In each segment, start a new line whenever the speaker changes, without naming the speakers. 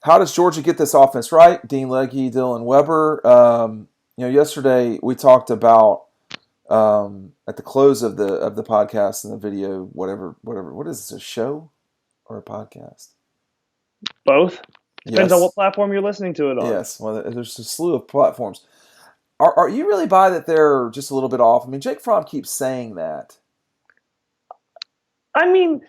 How does Georgia get this offense right? Dean Legge, Dylan Webber. Yesterday we talked about at the close of the podcast and the video, whatever. What is this? A show or a podcast?
Both. Depends on
Yes,
what platform you're listening to it on.
yes. Well, there's a slew of platforms. Are you really by that they're just a little bit off? I mean, Jake Fromm keeps saying that.
I mean,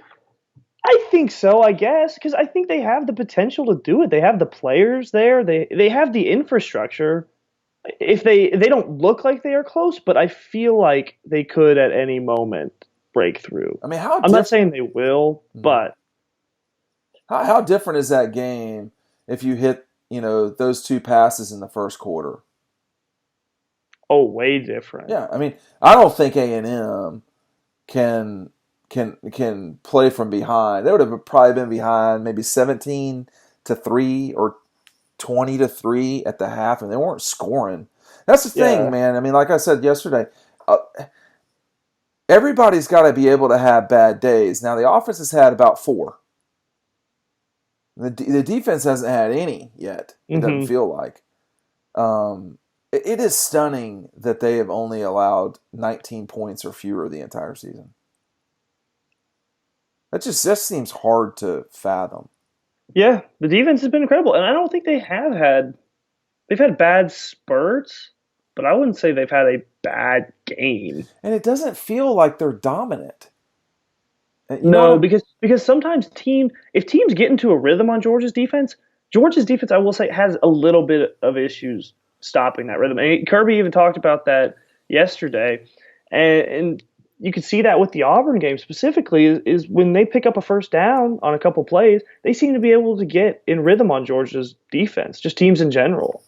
I think so, I guess, because I think they have the potential to do it. They have the players there. They have the infrastructure. If they don't look like they are close, but I feel like they could at any moment break through.
I mean, how
I'm not
different?
saying they will, but
How different is that game if you hit those two passes in the first quarter?
oh, way different.
Yeah, I mean, I don't think A&M can can play from behind. They would have probably been behind maybe 17-3 or 20-3 at the half, and they weren't scoring. That's the thing,
Yeah.
man. I mean, like I said yesterday, uh, everybody's got to be able to have bad days. Now, the offense has had about four. The defense hasn't had any yet. It doesn't
Hmm.
feel like. It is stunning that they have only allowed 19 points or fewer the entire season. That just seems hard to fathom.
Yeah, the defense has been incredible, and I don't think they've had bad spurts, but I wouldn't say they've had a bad game.
And it doesn't feel like they're dominant. You know what
No,
I'm
because sometimes if teams get into a rhythm on Georgia's defense I will say has a little bit of issues stopping that rhythm. And Kirby even talked about that yesterday, and you could see that with the Auburn game specifically is when they pick up a first down on a couple plays, they seem to be able to get in rhythm on Georgia's defense, just teams in general.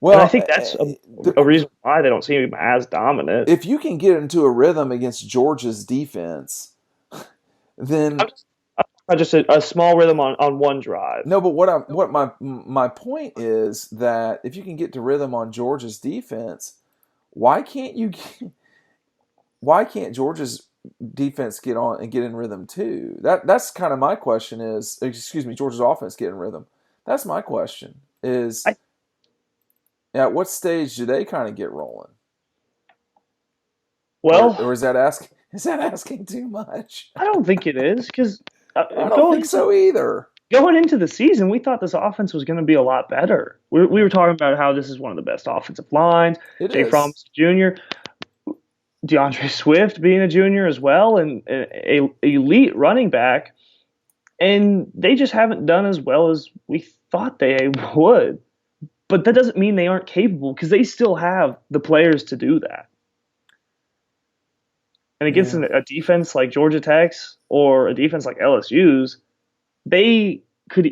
And I
well,
think that's a reason why they don't seem as dominant.
if you can get into a rhythm against Georgia's defense, then
I'm just, I'm just a small rhythm on one drive.
no. But what my point is that if you can get to rhythm on Georgia's defense, why can't you? Why can't Georgia's defense get on and get in rhythm too? That's kind of my question. Is excuse me, Georgia's offense get in rhythm? That's my question. Is
I
at what stage do they kind of get rolling,
well,
or is that asking too much?
I don't think it is because
I don't
going
think
into
so either.
going into the season, we thought this offense was going to be a lot better. We were talking about how this is one of the best offensive lines.
It
Jay Fromm
is.
Jr., DeAndre Swift being a junior as well, and a elite running back, and they just haven't done as well as we thought they would. But that doesn't mean they aren't capable because they still have the players to do that. And against
Yeah.
a defense like Georgia Tech's or a defense like LSU's, they could,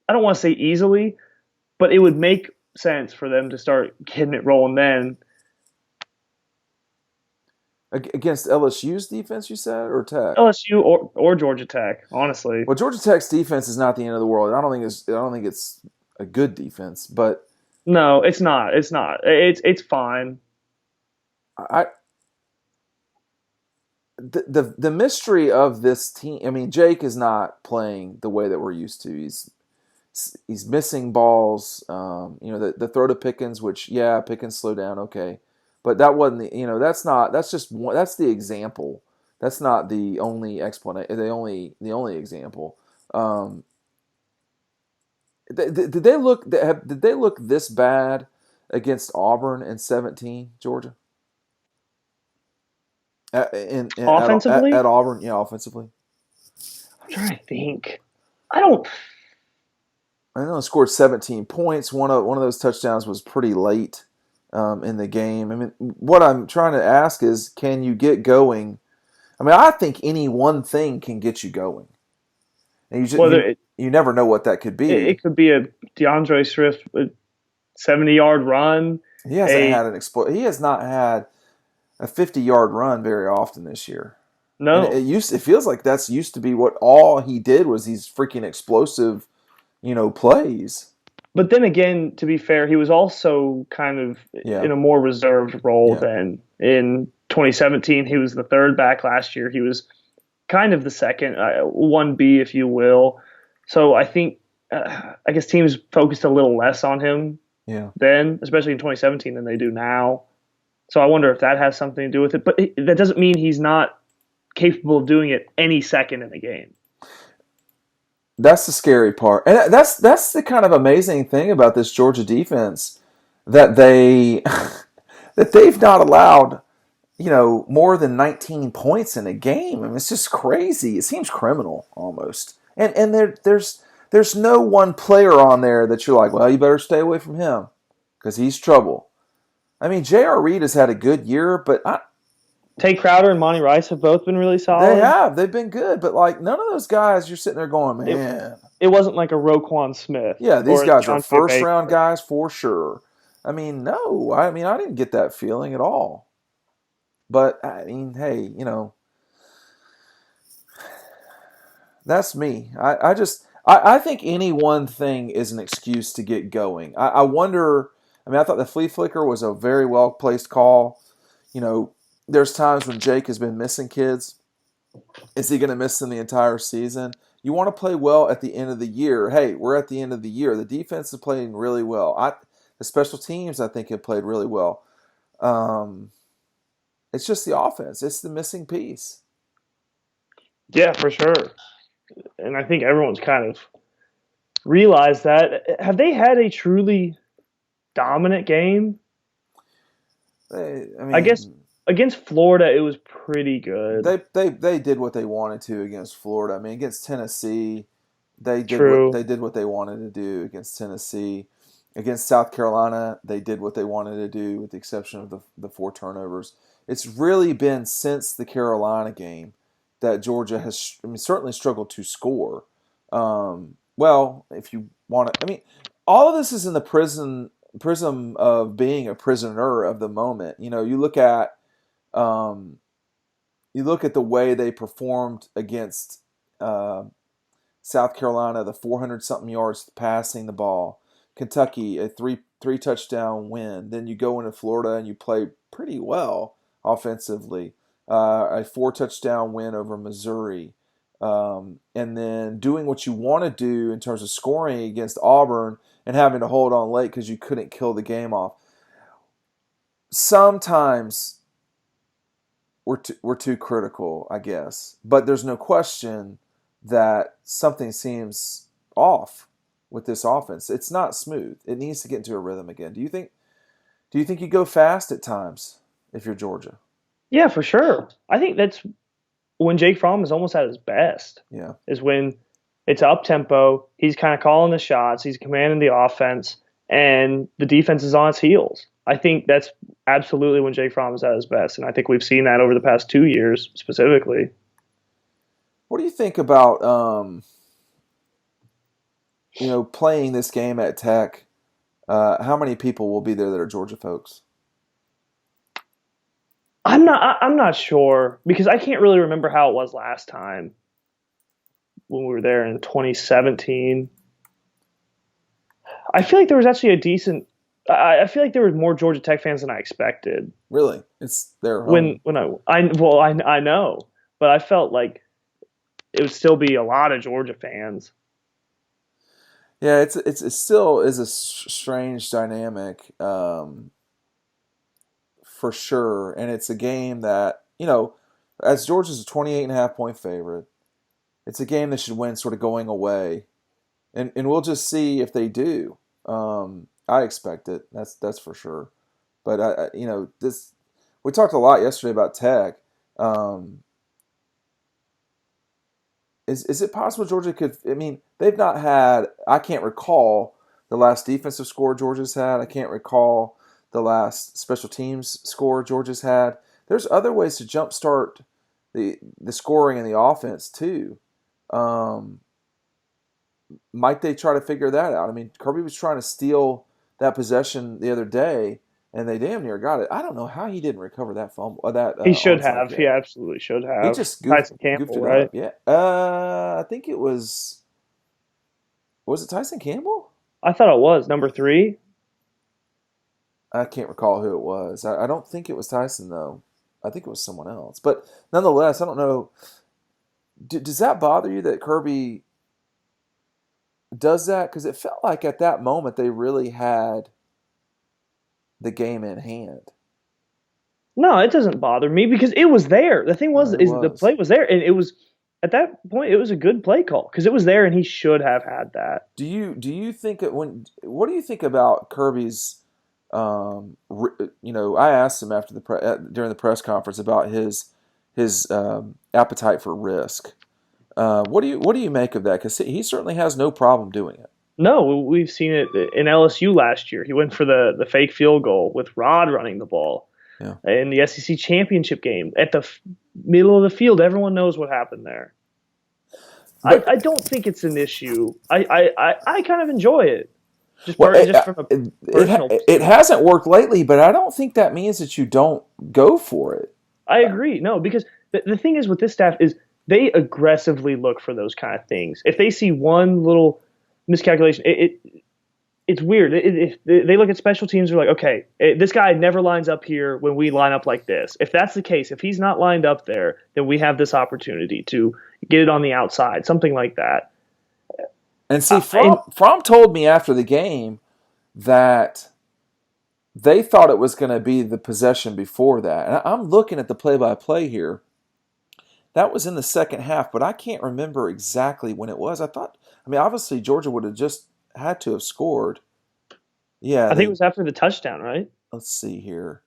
I don't want to say easily, but it would make sense for them to start getting it rolling then.
Against LSU's defense, you said, or Tech?
LSU or Georgia Tech, honestly.
Well, Georgia Tech's defense is not the end of the world. I don't think it's a good defense, but
No, it's not. It's not. It's fine.
I the mystery of this team. I mean, Jake is not playing the way that we're used to. He's missing balls. The throw to Pickens, which yeah, Pickens slow down, okay, but that wasn't that's just one, that's the example. That's not the only explanation. The only example. Um, did they look this bad against Auburn in 17, Georgia?
Offensively,
At Auburn, yeah, offensively.
I'm trying to think. I don't.
I know they scored 17 points. One of those touchdowns was pretty late in the game. I mean, what I'm trying to ask is, can you get going? I mean, I think any one thing can get you going, and
Whether it,
you never know what that could be.
it could be a DeAndre Swift 70-yard run. A
He has not had a 50-yard run very often this year. And
no,
it feels like that's used to be what all he did was these freaking explosive, plays.
but then again, to be fair, he was also kind of
Yeah.
in a more reserved role
Yeah.
than in 2017. He was the third back last year. He was kind of the second, 1B, if you will. So I think I guess teams focused a little less on him
Yeah.
then, especially in 2017, than they do now. So I wonder if that has something to do with it. But that doesn't mean he's not capable of doing it any second in the game.
That's the scary part, and that's the kind of amazing thing about this Georgia defense that they that they've not allowed more than 19 points in a game. I mean, it's just crazy. It seems criminal almost, and there's no one player on there that you're like, well, you better stay away from him because he's trouble. I mean, J.R. Reed has had a good year, but
Tay Crowder and Monty Rice have both been really solid.
they've been good, but like none of those guys, you're sitting there going,
It,
man.
it wasn't like a Roquan Smith
Yeah, these
or a
guys are
Deontay
first round
Baker.
guys for sure. I mean, no, I mean, I didn't get that feeling at all. But I mean, hey, that's me. I think any one thing is an excuse to get going. I wonder. I mean, I thought the flea flicker was a very well placed call. You know, there's times when Jake has been missing kids. Is he going to miss them the entire season? You want to play well at the end of the year. Hey, we're at the end of the year. The defense is playing really well. The special teams, I think, have played really well. Um, it's just the offense. It's the missing piece.
Yeah, for sure. And I think everyone's kind of realized that. Have they had a truly dominant game?
I
I guess
mean,
against Florida, it was pretty good.
they did what they wanted to against Florida. I mean, against Tennessee,
True.
they did what they wanted to do against Tennessee. Against South Carolina, they did what they wanted to do, with the exception of the four turnovers. It's really been since the Carolina game that Georgia has, I mean, certainly struggled to score. Well, if you want to, I mean, all of this is in the prism of being a prisoner of the moment. Um, you look at the way they performed against uh, South Carolina, the 400 something yards passing the ball. Kentucky, a three touchdown win. Then you go into Florida and you play pretty well offensively. A four touchdown win over Missouri. And then doing what you want to do in terms of scoring against Auburn and having to hold on late because you couldn't kill the game off. Sometimes we're too critical, I guess. But there's no question that something seems off with this offense. It's not smooth. It needs to get into a rhythm again. Do you think you go fast at times if you're Georgia?
Yeah, for sure. I think that's when Jake Fromm is almost at his best.
Yeah.
Is when it's up tempo. He's kind of calling the shots. He's commanding the offense, and the defense is on its heels. I think that's absolutely when Jake Fromm is at his best, and I think we've seen that over the past 2 years specifically.
What do you think about playing this game at Tech? How many people will be there that are Georgia folks?
I'm not sure because I can't really remember how it was last time when we were there in 2017. I feel like there was actually a decent. I feel like there was more Georgia Tech fans than I expected.
Really, it's their home.
When I know, but I felt like it would still be a lot of Georgia fans.
Yeah, it still is a strange dynamic, for sure, and it's a game that as Georgia's a 28.5 point favorite, it's a game that should win sort of going away, and we'll just see if they do. I expect it. That's for sure. But this we talked a lot yesterday about Tech. Um, is it possible Georgia could? I mean, they've not had. I can't recall the last defensive score Georgia's had. I can't recall the last special teams score Georgia's had. There's other ways to jumpstart the scoring and the offense too. Um, might they try to figure that out? I mean, Kirby was trying to steal that possession the other day, and they damn near got it. I don't know how he didn't recover that fumble, that
He should
onside
have. He
kick.
absolutely should
He
have.
just
Tyson
goofed
Campbell,
it
right?
up. Yeah. I think it was it Tyson Campbell?
I thought it was number 3.
I can't recall who it was. I don't think it was Tyson though. I think it was someone else. But nonetheless, I don't know. Does that bother you that Kirby does that because it felt like at that moment they really had the game in hand.
No, it doesn't bother me because it was there. The thing was,
It
is the
was.
play was there, and it was at that point it was a good play call because it was there, and he should have had that.
Do you think it when what do you think about Kirby's I asked him after during the press conference about his appetite for risk. What do you make of that? Because he certainly has no problem doing it.
No, we've seen it in LSU last year. He went for the fake field goal with Rod running the ball
Yeah,
in the SEC championship game at the middle of the field. Everyone knows what happened there.
but
I don't think it's an issue. I kind of enjoy it.
well,
Just from a personal
it
perspective.
hasn't worked lately. But I don't think that means that you don't go for it.
I agree. No, because the thing is with this staff is they aggressively look for those kind of things. If they see one little miscalculation, it's weird. If they look at special teams, they're like, okay, this guy never lines up here when we line up like this. If that's the case, if he's not lined up there, then we have this opportunity to get it on the outside, something like that.
And see,
And
Fromm told me after the game that they thought it was going to be the possession before that. And I'm looking at the play-by-play here. That was in the second half, but I can't remember exactly when it was. Obviously Georgia would have just had to have scored. Yeah,
I think it was after the touchdown, right?
let's see here.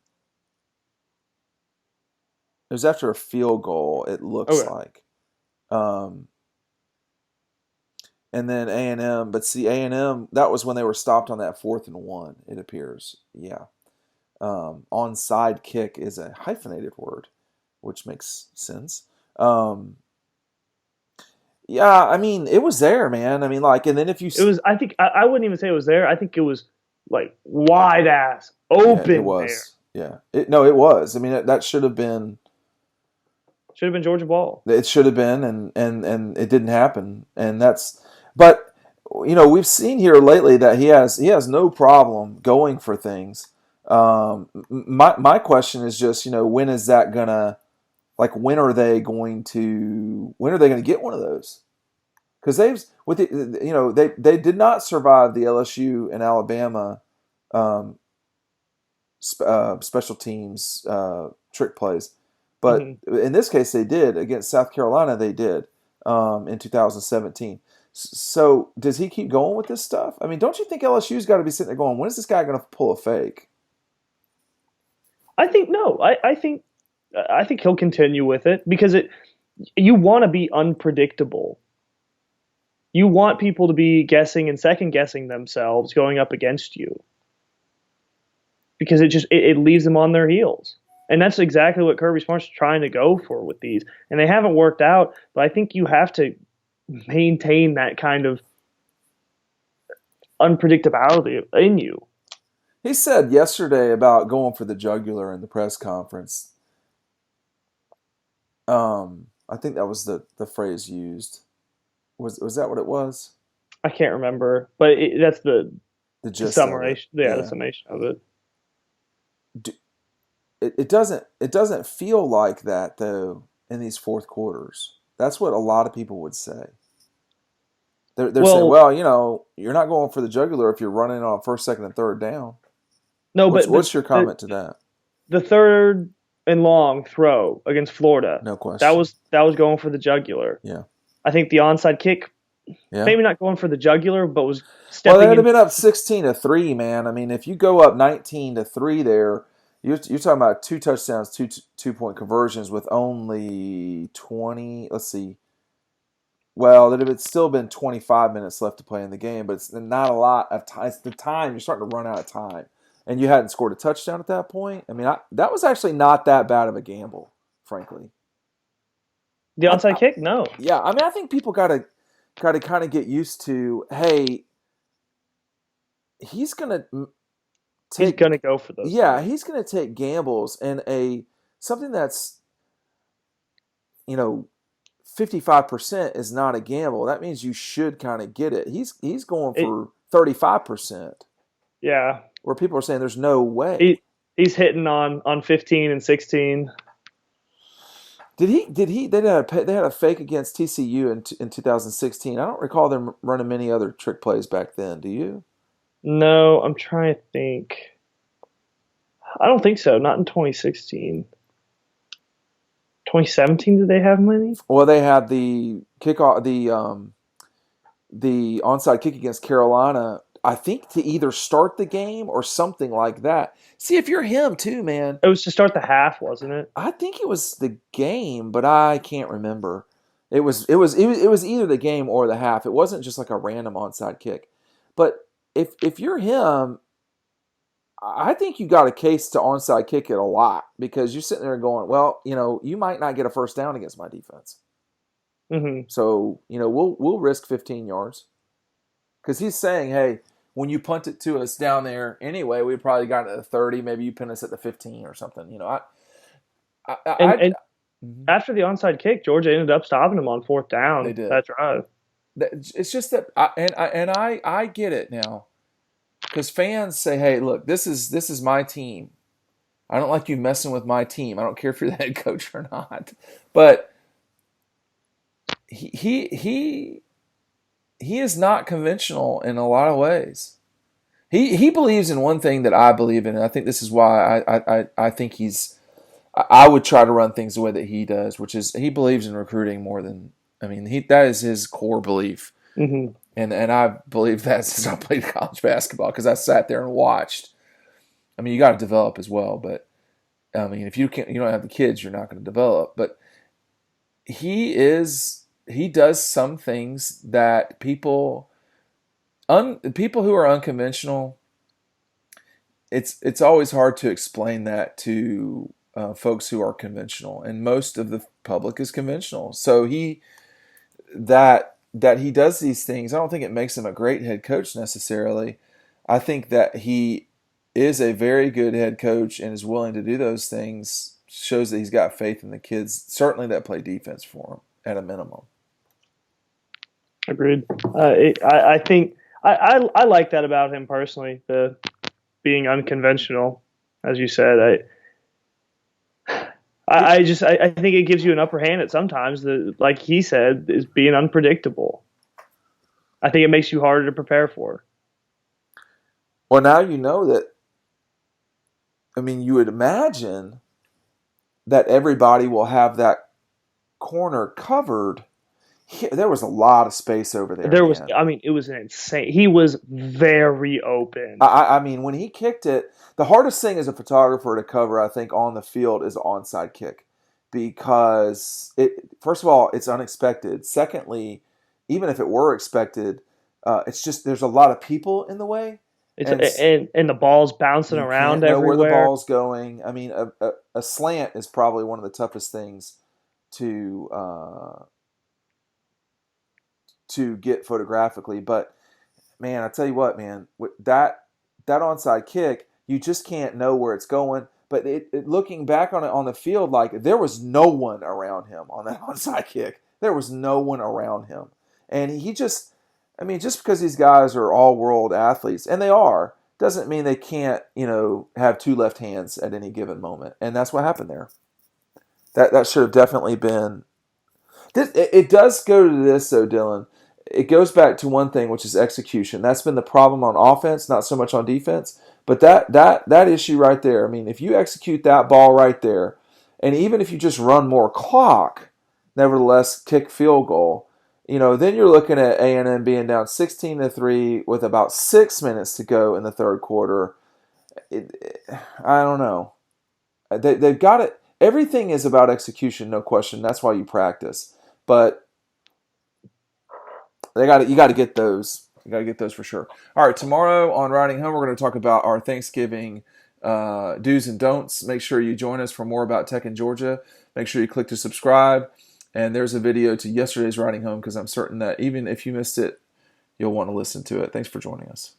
It was after a field goal, it looks
Okay.
like. Um, and then A&M, but see, A&M, that was when they were stopped on that 4th and 1, it appears. Yeah. Onside kick is a hyphenated word, which makes sense. Um, yeah, it was there, man. And then if you,
It was. I think I wouldn't even say it was there. I think it was like wide ass
yeah, it
open there.
was. Yeah, no, it was. That should have been.
Should have been Georgia ball.
It should have been, and it didn't happen. But we've seen here lately that he has no problem going for things. My question is just, when is that gonna, like, when are they going to get one of those? Because they did not survive the LSU and Alabama um, special teams trick plays, but
Hmm.
in this case they did against South Carolina. They did in 2017. So does he keep going with this stuff? Don't you think LSU's got to be sitting there going, when is this guy going to pull a fake?
I think no. I think he'll continue with it because you want to be unpredictable. You want people to be guessing and second guessing themselves going up against you because it leaves them on their heels. And that's exactly what Kirby Smart's trying to go for with these. And they haven't worked out, but I think you have to maintain that kind of unpredictability in you.
He said yesterday about going for the jugular in the press conference. I think that was the phrase used. Was that what it was?
I can't remember, but that's
The
the
gist of it.
summation. Yeah, the
Yeah.
summation of it.
It doesn't feel like that though in these fourth quarters. That's what a lot of people would say. They're saying,
Well,
well, you're not going for the jugular if you're running on first, second, and third down.
no,
What's your
the
comment to that?
the third and long throw against Florida,
No question.
that was going for the jugular.
Yeah.
I think the onside kick,
Yeah.
maybe not going for the jugular, but was
Well, they
stepping
would have
in.
been up 16-3, man. If you go up 19-3 there, you're talking about 2 touchdowns, 2 point conversions with only 20. Let's see. Well, it's still been 25 minutes left to play in the game, but it's not a lot of time. It's the time you're starting to run out of time, and you hadn't scored a touchdown at that point. That was actually not that bad of a gamble, frankly.
The
I,
onside
I,
kick, no,
yeah, I think people got to kind of get used to. Hey, he's gonna
he's
take.
gonna go for those
Yeah,
things.
he's gonna take gambles, and something that's you know 55% is not a gamble. That means you should kind of get it. He's going
It,
for 35%,
yeah,
where people are saying there's no way.
he he's hitting on 15 and 16.
They had a fake against TCU in 2016. I don't recall them running many other trick plays back then. Do you?
No, I'm trying to think. I don't think so. Not in 2016. 2017, did they have many?
Well, they had the onside kick against Carolina. I think to either start the game or something like that. See, if you're him too, man.
It was to start the half, wasn't it?
I think it was the game, but I can't remember. It was either the game or the half. It wasn't just like a random onside kick. But if you're him, I think you got a case to onside kick it a lot because you're sitting there going, well, you might not get a first down against my defense.
Hmm.
So, we'll risk 15 yards. Because he's saying, hey, when you punt it to us down there anyway, we probably got it at the 30, maybe you pin us at the 15 or something.
And
Mhm.
after the onside kick, Georgia ended up stopping him on fourth
They
down
did.
that drive.
It's just that, I get it now, because fans say, "Hey, look, this is my team. I don't like you messing with my team. I don't care if you're the head coach or not." But he he is not conventional in a lot of ways. He believes in one thing that I believe in, and I think this is why I think I would try to run things the way that he does, which is he believes in recruiting more than that is his core belief.
Hmm.
And I believe that since I played college basketball because I sat there and watched. You got to develop as well, but if you don't have the kids, you're not going to develop. But he does some things that people who are unconventional. It's always hard to explain that to folks who are conventional, and most of the public is conventional. So that he does these things, I don't think it makes him a great head coach necessarily. I think that he is a very good head coach and is willing to do those things. Shows that he's got faith in the kids, certainly that play defense for him at a minimum.
Agreed. I think I like that about him personally, the being unconventional, as you said. I think it gives you an upper hand at sometimes. Like he said, is being unpredictable. I think it makes you harder to prepare for.
Well, now you know that. You would imagine that everybody will have that corner covered. There was a lot of space over there,
There was,
man.
I mean, it was an insane. He was very open.
When he kicked it, the hardest thing as a photographer to cover, I think, on the field is an onside kick, because first of all, it's unexpected. Secondly, even if it were expected, it's just there's a lot of people in the way,
It's
and
and the ball's bouncing
you can't
around
know where the
everywhere.
ball's going. A slant is probably one of the toughest things to get photographically. But man, I tell you what, man, with that onside kick, you just can't know where it's going. But looking back on it on the field, like there was no one around him on that onside kick. There was no one around him, and he just, just because these guys are all world athletes, and they are, doesn't mean they can't, have two left hands at any given moment. And that's what happened there. That should have definitely been. It does go to this though, Dylan. It goes back to one thing, which is execution. That's been the problem on offense, not so much on defense. But that issue right there. If you execute that ball right there, and even if you just run more clock, nevertheless kick field goal, then you're looking at A&M being down 16-3 with about 6 minutes to go in the third quarter. I don't know. They've got it. Everything is about execution, no question. That's why you practice. But you got to get those. You got to get those for sure. All right, tomorrow on Riding Home, we're going to talk about our Thanksgiving do's and don'ts. Make sure you join us for more about Tech in Georgia. Make sure you click to subscribe. And there's a video to yesterday's Riding Home, because I'm certain that even if you missed it, you'll want to listen to it. Thanks for joining us.